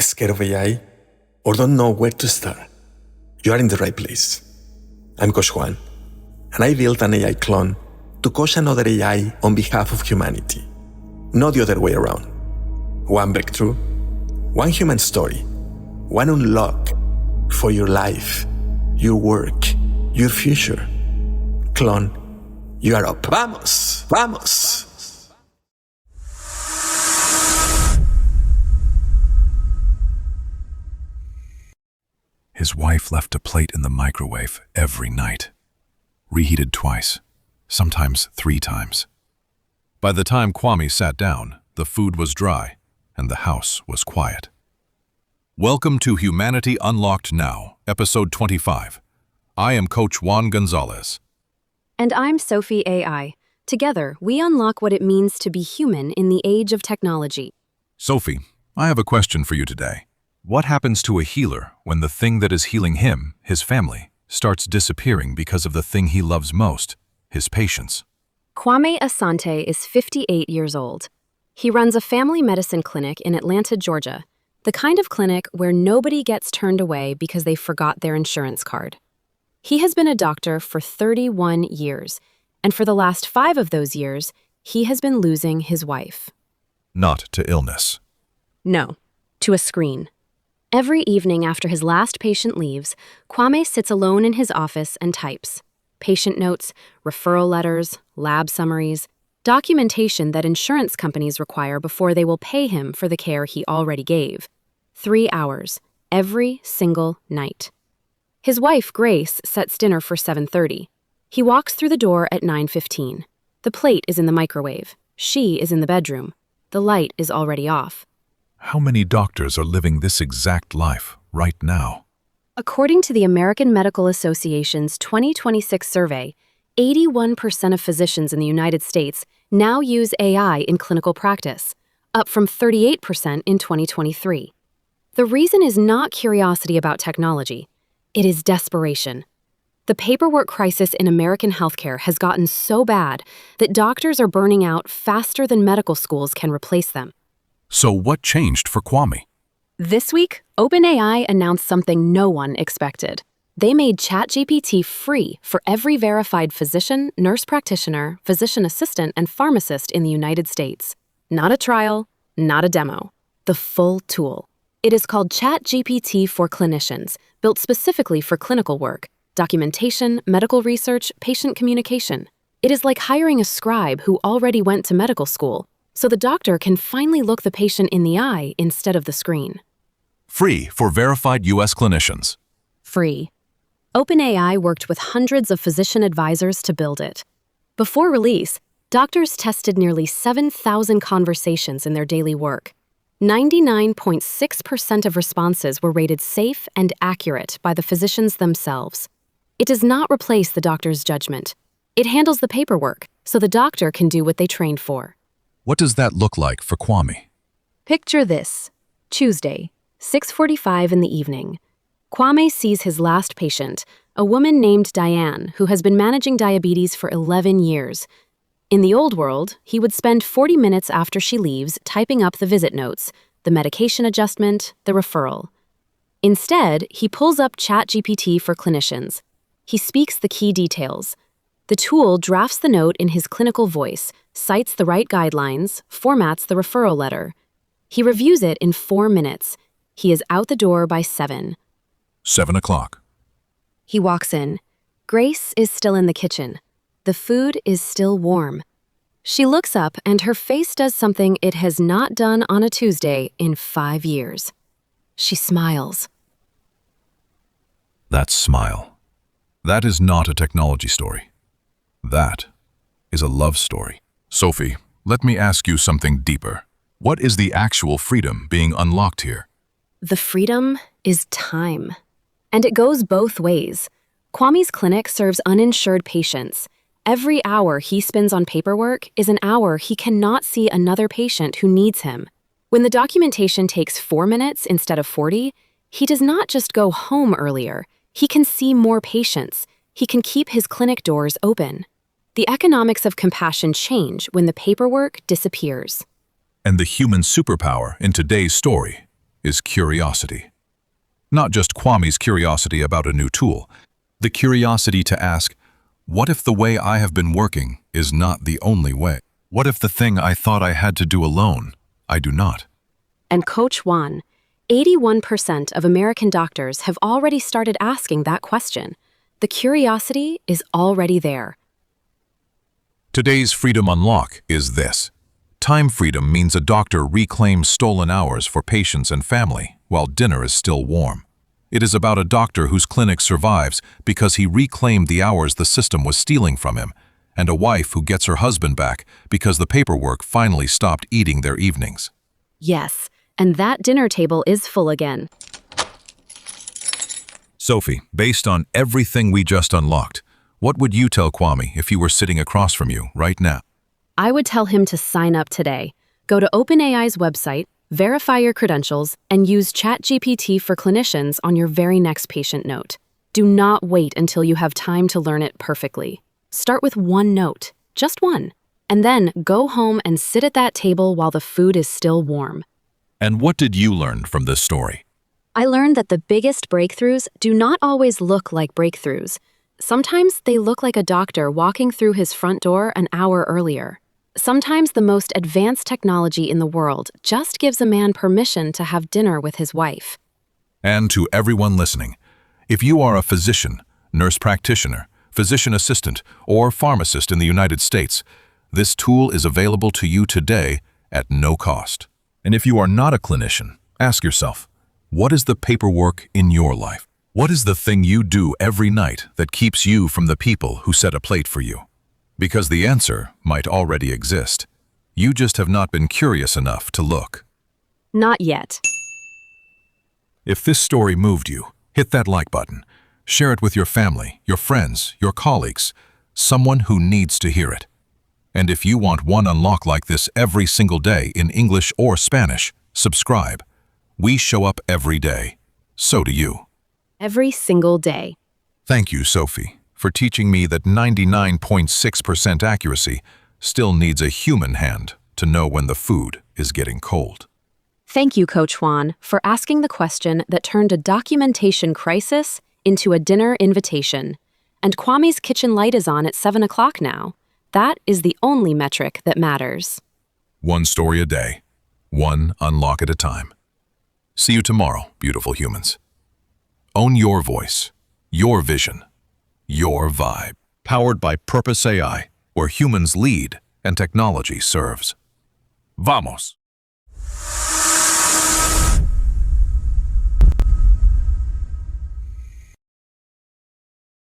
Scared of AI, or don't know where to start? You are in the right place. I'm Coach Juan, and I built an AI clone to coach another AI on behalf of humanity, not the other way around. One breakthrough, one human story, one unlock for your life, your work, your future. Clone, you are up. Vamos, vamos. His wife left a plate in the microwave every night, reheated twice, sometimes 3 times. By the time Kwame sat down, the food was dry and the house was quiet. Welcome to Humanity Unlocked Now, Episode 25. I am Coach Juan Gonzalez. And I'm Sophie AI. Together, we unlock what it means to be human in the age of technology. Sophie, I have a question for you today. What happens to a healer when the thing that is healing him, his family, starts disappearing because of the thing he loves most, his patients? Kwame Asante is 58 years old. He runs a family medicine clinic in Atlanta, Georgia, the kind of clinic where nobody gets turned away because they forgot their insurance card. He has been a doctor for 31 years, and for the last 5 of those years, he has been losing his wife. Not to illness. No, to a screen. Every evening after his last patient leaves, Kwame sits alone in his office and types patient notes, referral letters, lab summaries, documentation that insurance companies require before they will pay him for the care he already gave. 3 hours, every single night. His wife, Grace, sets dinner for 7:30. He walks through the door at 9:15. The plate is in the microwave. She is in the bedroom. The light is already off. How many doctors are living this exact life right now? According to the American Medical Association's 2026 survey, 81% of physicians in the United States now use AI in clinical practice, up from 38% in 2023. The reason is not curiosity about technology. It is desperation. The paperwork crisis in American healthcare has gotten so bad that doctors are burning out faster than medical schools can replace them. So what changed for Kwame? This week, OpenAI announced something no one expected. They made ChatGPT free for every verified physician, nurse practitioner, physician assistant, and pharmacist in the United States. Not a trial, not a demo. The full tool. It is called ChatGPT for Clinicians, built specifically for clinical work, documentation, medical research, patient communication. It is like hiring a scribe who already went to medical school, so the doctor can finally look the patient in the eye instead of the screen. Free for verified U.S. clinicians. Free. OpenAI worked with hundreds of physician advisors to build it. Before release, doctors tested nearly 7,000 conversations in their daily work. 99.6% of responses were rated safe and accurate by the physicians themselves. It does not replace the doctor's judgment. It handles the paperwork, so the doctor can do what they trained for. What does that look like for Kwame? Picture this. Tuesday, 6:45 in the evening. Kwame sees his last patient, a woman named Diane, who has been managing diabetes for 11 years. In the old world, he would spend 40 minutes after she leaves typing up the visit notes, the medication adjustment, the referral. Instead, he pulls up ChatGPT for Clinicians. He speaks the key details. The tool drafts the note in his clinical voice, cites the right guidelines, formats the referral letter. He reviews it in 4 minutes. He is out the door by 7. 7 o'clock. He walks in. Grace is still in the kitchen. The food is still warm. She looks up and her face does something it has not done on a Tuesday in 5 years. She smiles. That smile. That is not a technology story. That is a love story. Sophie, let me ask you something deeper. What is the actual freedom being unlocked here? The freedom is time. And it goes both ways. Kwame's clinic serves uninsured patients. Every hour he spends on paperwork is an hour he cannot see another patient who needs him. When the documentation takes 4 minutes instead of 40, he does not just go home earlier. He can see more patients. He can keep his clinic doors open. The economics of compassion change when the paperwork disappears. And the human superpower in today's story, is curiosity. Not just Kwame's curiosity about a new tool, the curiosity to ask, what if the way I have been working is not the only way? What if the thing I thought I had to do alone, I do not? And Coach Juan, 81% of American doctors have already started asking that question. The curiosity is already there. Today's freedom unlock is this. Time freedom means a doctor reclaims stolen hours for patients and family while dinner is still warm. It is about a doctor whose clinic survives because he reclaimed the hours the system was stealing from him, and a wife who gets her husband back because the paperwork finally stopped eating their evenings. Yes, and that dinner table is full again. Sophie, based on everything we just unlocked, what would you tell Kwame if he were sitting across from you right now? I would tell him to sign up today. Go to OpenAI's website, verify your credentials, and use ChatGPT for Clinicians on your very next patient note. Do not wait until you have time to learn it perfectly. Start with one note, just one, and then go home and sit at that table while the food is still warm. And what did you learn from this story? I learned that the biggest breakthroughs do not always look like breakthroughs. Sometimes they look like a doctor walking through his front door an hour earlier. Sometimes the most advanced technology in the world just gives a man permission to have dinner with his wife. And to everyone listening, if you are a physician, nurse practitioner, physician assistant, or pharmacist in the United States, this tool is available to you today at no cost. And if you are not a clinician, ask yourself, what is the paperwork in your life? What is the thing you do every night that keeps you from the people who set a plate for you? Because the answer might already exist. You just have not been curious enough to look. Not yet. If this story moved you, hit that like button. Share it with your family, your friends, your colleagues, someone who needs to hear it. And if you want one unlock like this every single day in English or Spanish, subscribe. We show up every day. So do you. Every single day. Thank you, Sophie, for teaching me that 99.6% accuracy still needs a human hand to know when the food is getting cold. Thank you, Coach Juan, for asking the question that turned a documentation crisis into a dinner invitation. And Kwame's kitchen light is on at 7 o'clock now. That is the only metric that matters. One story a day, one unlock at a time. See you tomorrow, beautiful humans. Own your voice, your vision, your vibe. Powered by Purpose AI, where humans lead and technology serves. Vamos!